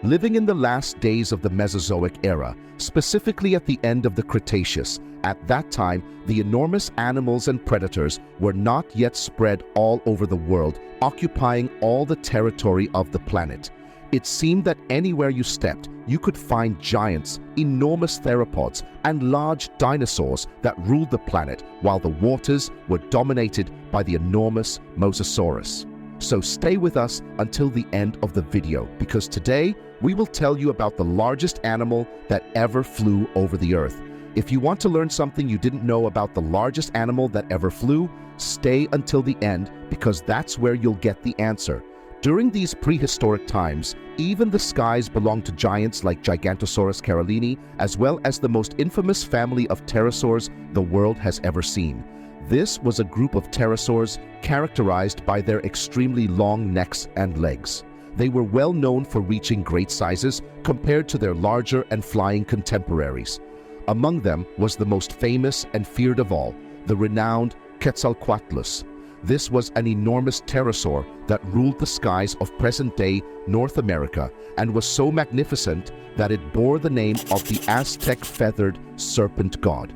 living in the last days of the Mesozoic era, specifically at the end of the Cretaceous. At that time, the enormous animals and predators were not yet spread all over the world, occupying all the territory of the planet. It seemed that anywhere you stepped, you could find giants, enormous theropods, and large dinosaurs that ruled the planet, while the waters were dominated by the enormous Mosasaurus. So stay with us until the end of the video, because today we will tell you about the largest animal that ever flew over the earth. If you want to learn something you didn't know about the largest animal that ever flew, stay until the end, because that's where you'll get the answer. During these prehistoric times, even the skies belonged to giants like Gigantosaurus carolini, as well as the most infamous family of pterosaurs the world has ever seen. This was a group of pterosaurs characterized by their extremely long necks and legs. They were well known for reaching great sizes compared to their larger and flying contemporaries. Among them was the most famous and feared of all, the renowned Quetzalcoatlus. This was an enormous pterosaur that ruled the skies of present-day North America and was so magnificent that it bore the name of the Aztec feathered serpent god.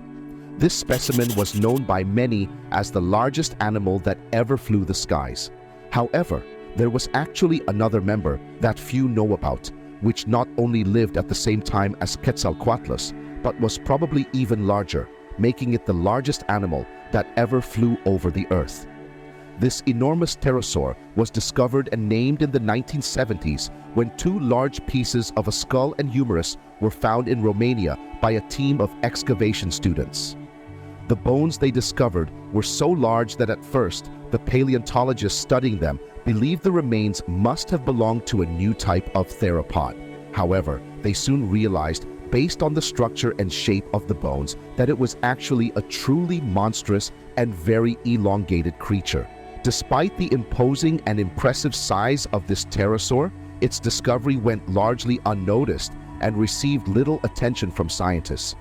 This specimen was known by many as the largest animal that ever flew the skies. However, there was actually another member that few know about, which not only lived at the same time as Quetzalcoatlus, but was probably even larger, making it the largest animal that ever flew over the earth. This enormous pterosaur was discovered and named in the 1970s when two large pieces of a skull and humerus were found in Romania by a team of excavation students. The bones they discovered were so large that at first, the paleontologists studying them believed the remains must have belonged to a new type of theropod. However, they soon realized, based on the structure and shape of the bones, that it was actually a truly monstrous and very elongated creature. Despite the imposing and impressive size of this pterosaur, its discovery went largely unnoticed and received little attention from scientists.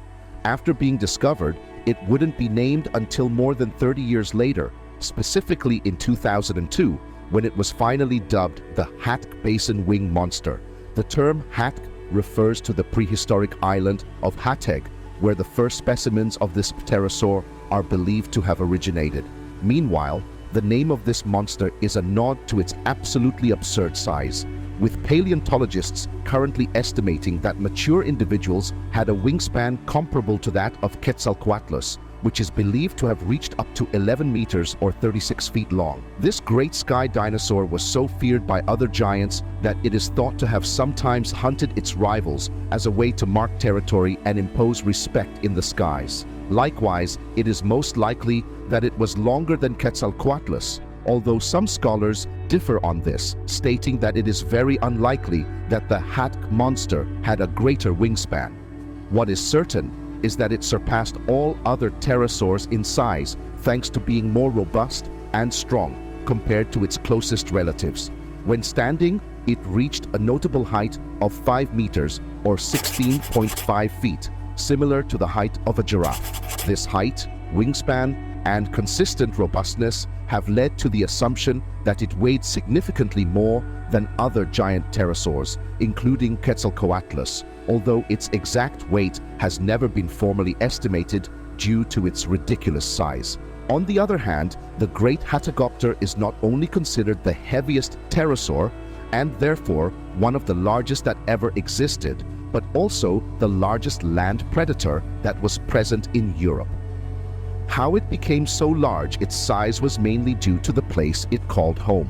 After being discovered, it wouldn't be named until more than 30 years later, specifically in 2002, when it was finally dubbed the Hatk Basin Wing Monster. The term Hatk refers to the prehistoric island of Hateg, where the first specimens of this pterosaur are believed to have originated. Meanwhile, the name of this monster is a nod to its absolutely absurd size, with paleontologists currently estimating that mature individuals had a wingspan comparable to that of Quetzalcoatlus, which is believed to have reached up to 11 meters or 36 feet long. This great sky dinosaur was so feared by other giants that it is thought to have sometimes hunted its rivals as a way to mark territory and impose respect in the skies. Likewise, it is most likely that it was longer than Quetzalcoatlus, although some scholars differ on this, stating that it is very unlikely that the Hatk monster had a greater wingspan. What is certain is that it surpassed all other pterosaurs in size thanks to being more robust and strong compared to its closest relatives. When standing, it reached a notable height of 5 meters or 16.5 feet, similar to the height of a giraffe. This height, wingspan, and consistent robustness have led to the assumption that it weighed significantly more than other giant pterosaurs, including Quetzalcoatlus, although its exact weight has never been formally estimated due to its ridiculous size. On the other hand, the great Hattagopter is not only considered the heaviest pterosaur, and therefore one of the largest that ever existed, but also the largest land predator that was present in Europe. How it became so large, its size was mainly due to the place it called home.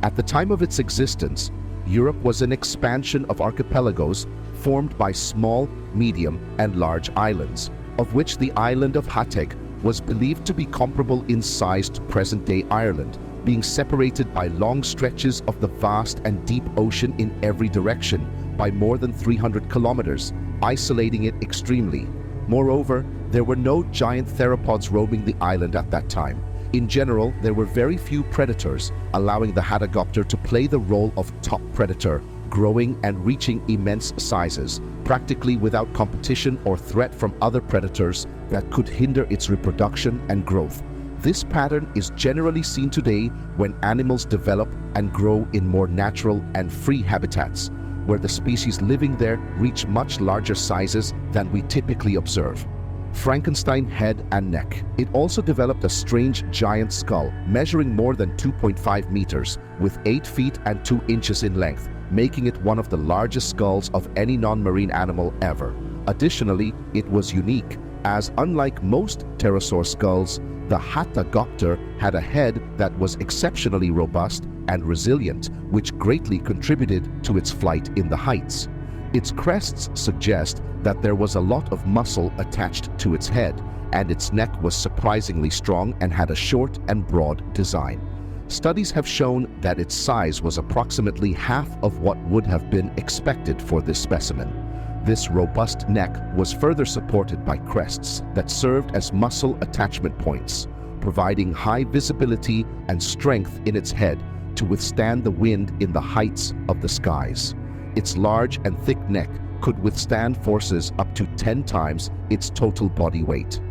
At the time of its existence, Europe was an expansion of archipelagos formed by small, medium, and large islands, of which the island of Hateg was believed to be comparable in size to present-day Ireland, being separated by long stretches of the vast and deep ocean in every direction by more than 300 kilometers, isolating it extremely. Moreover, there were no giant theropods roaming the island at that time. In general, there were very few predators, allowing the Hattagopter to play the role of top predator, growing and reaching immense sizes, practically without competition or threat from other predators that could hinder its reproduction and growth. This pattern is generally seen today when animals develop and grow in more natural and free habitats. where the species living there reach much larger sizes than we typically observe. Frankenstein head and neck. It also developed a strange giant skull measuring more than 2.5 meters with 8 feet and 2 inches in length, making it one of the largest skulls of any non-marine animal ever. Additionally, it was unique as, unlike most pterosaur skulls, the Hatagopter had a head that was exceptionally robust and resilient, which greatly contributed to its flight in the heights. Its crests suggest that there was a lot of muscle attached to its head, and its neck was surprisingly strong and had a short and broad design. Studies have shown that its size was approximately half of what would have been expected for this specimen. This robust neck was further supported by crests that served as muscle attachment points, providing high visibility and strength in its head to withstand the wind in the heights of the skies. Its large and thick neck could withstand forces up to 10 times its total body weight.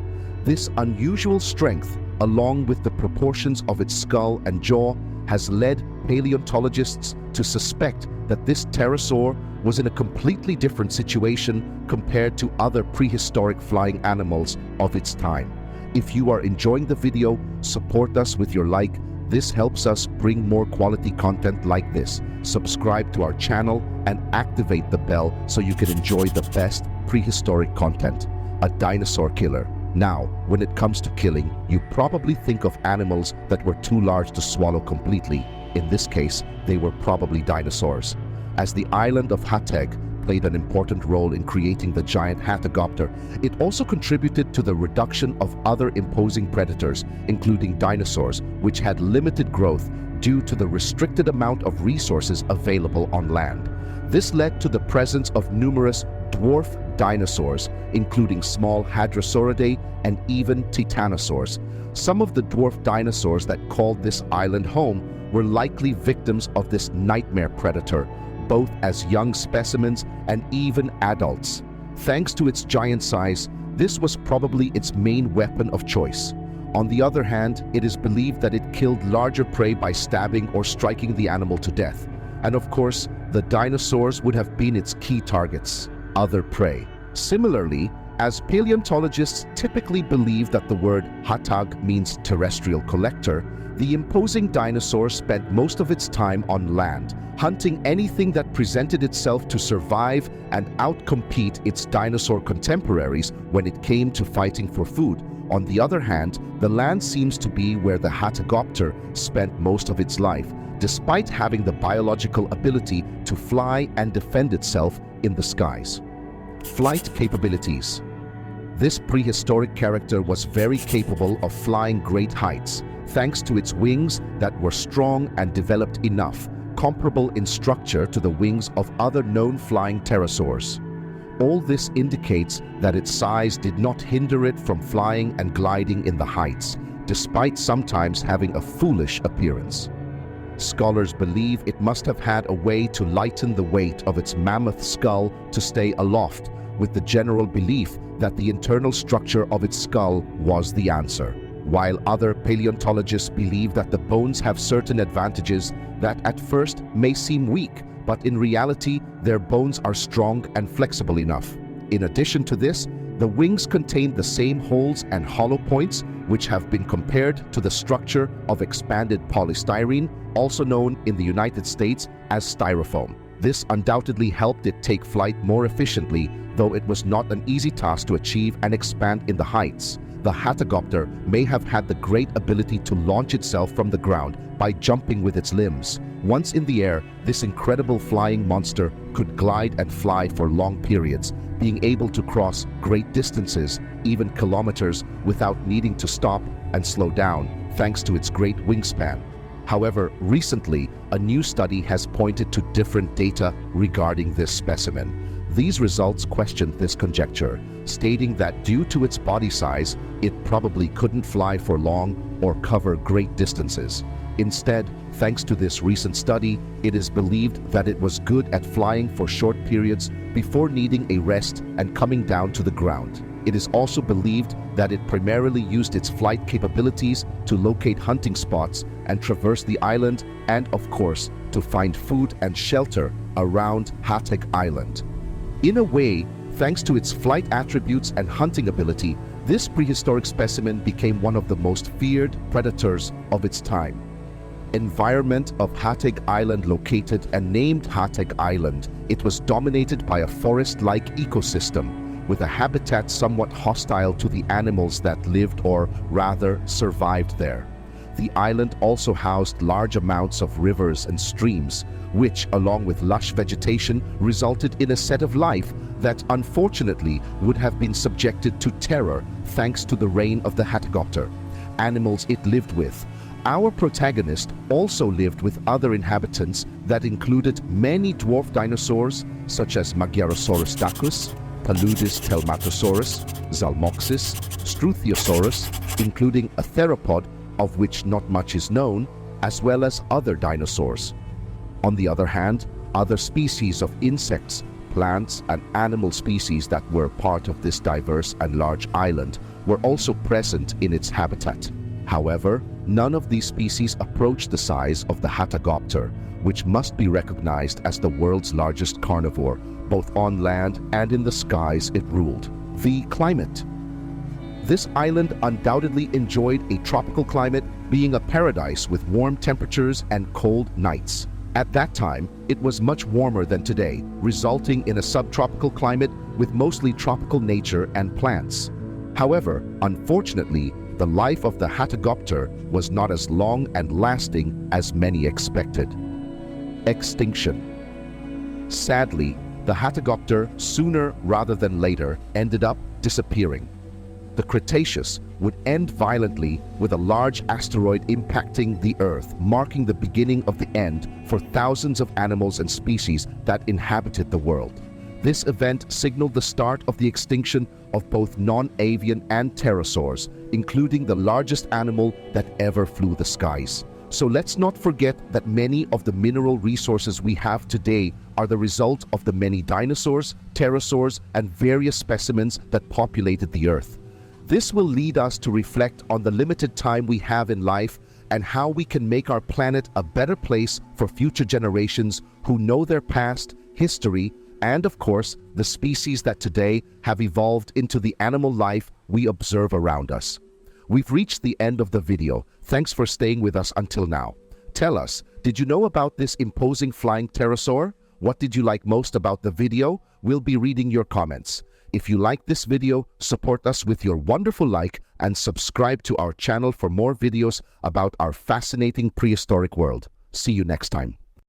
This unusual strength, along with the proportions of its skull and jaw, has led paleontologists to suspect that this pterosaur was in a completely different situation compared to other prehistoric flying animals of its time. If you are enjoying the video, support us with your like. This helps us bring more quality content like this. Subscribe to our channel and activate the bell so you can enjoy the best prehistoric content. A dinosaur killer. Now, when it comes to killing, you probably think of animals that were too large to swallow completely. In this case, they were probably dinosaurs. As the island of Hateg played an important role in creating the giant Hatagopter, it also contributed to the reduction of other imposing predators, including dinosaurs, which had limited growth due to the restricted amount of resources available on land. This led to the presence of numerous dwarf dinosaurs, including small Hadrosauridae and even titanosaurs. Some of the dwarf dinosaurs that called this island home were likely victims of this nightmare predator, both as young specimens and even adults. Thanks to its giant size, this was probably its main weapon of choice. On the other hand, it is believed that it killed larger prey by stabbing or striking the animal to death. And of course, the dinosaurs would have been its key targets. Other prey. Similarly, as paleontologists typically believe that the word Hatag means terrestrial collector, the imposing dinosaur spent most of its time on land, hunting anything that presented itself to survive and outcompete its dinosaur contemporaries when it came to fighting for food. On the other hand, the land seems to be where the Hatagopter spent most of its life, despite having the biological ability to fly and defend itself in the skies. Flight capabilities. This prehistoric character was very capable of flying great heights, thanks to its wings that were strong and developed enough, comparable in structure to the wings of other known flying pterosaurs. All this indicates that its size did not hinder it from flying and gliding in the heights, despite sometimes having a foolish appearance. Scholars believe it must have had a way to lighten the weight of its mammoth skull to stay aloft, with the general belief that the internal structure of its skull was the answer. While other paleontologists believe that the bones have certain advantages that at first may seem weak, but in reality, their bones are strong and flexible enough. In addition to this, the wings contain the same holes and hollow points, which have been compared to the structure of expanded polystyrene, also known in the United States as styrofoam. This undoubtedly helped it take flight more efficiently, though it was not an easy task to achieve and expand in the heights. The Hatagopter may have had the great ability to launch itself from the ground by jumping with its limbs. Once in the air, this incredible flying monster could glide and fly for long periods, being able to cross great distances, even kilometers, without needing to stop and slow down, thanks to its great wingspan. However, recently, a new study has pointed to different data regarding this specimen. These results questioned this conjecture, stating that due to its body size, it probably couldn't fly for long or cover great distances. Instead, thanks to this recent study, it is believed that it was good at flying for short periods before needing a rest and coming down to the ground. It is also believed that it primarily used its flight capabilities to locate hunting spots and traverse the island, and of course, to find food and shelter around Hateg Island. In a way, thanks to its flight attributes and hunting ability, this prehistoric specimen became one of the most feared predators of its time. Environment of Hateg Island. Located and named Hateg Island, it was dominated by a forest-like ecosystem with a habitat somewhat hostile to the animals that lived, or rather survived there. The island also housed large amounts of rivers and streams, which, along with lush vegetation, resulted in a set of life that unfortunately would have been subjected to terror thanks to the reign of the Hategopter, animals it lived with. Our protagonist also lived with other inhabitants that included many dwarf dinosaurs such as Magyarosaurus dacus, Paludis telmatosaurus, Zalmoxis, Struthiosaurus, including a theropod of which not much is known, as well as other dinosaurs. On the other hand, other species of insects, plants, and animal species that were part of this diverse and large island were also present in its habitat. However, none of these species approached the size of the Hategopter, which must be recognized as the world's largest carnivore, both on land and in the skies it ruled. The climate. This island undoubtedly enjoyed a tropical climate, being a paradise with warm temperatures and cold nights. At that time, it was much warmer than today, resulting in a subtropical climate with mostly tropical nature and plants. However, unfortunately, the life of the Hategopter was not as long and lasting as many expected. Extinction. Sadly, the Hategopter, sooner rather than later, ended up disappearing. The Cretaceous would end violently with a large asteroid impacting the Earth, marking the beginning of the end for thousands of animals and species that inhabited the world. This event signaled the start of the extinction of both non-avian and pterosaurs, including the largest animal that ever flew the skies. So let's not forget that many of the mineral resources we have today are the result of the many dinosaurs, pterosaurs, and various specimens that populated the Earth. This will lead us to reflect on the limited time we have in life and how we can make our planet a better place for future generations who know their past, history, and of course, the species that today have evolved into the animal life we observe around us. We've reached the end of the video. Thanks for staying with us until now. Tell us, did you know about this imposing flying pterosaur? What did you like most about the video? We'll be reading your comments. If you like this video, support us with your wonderful like and subscribe to our channel for more videos about our fascinating prehistoric world. See you next time.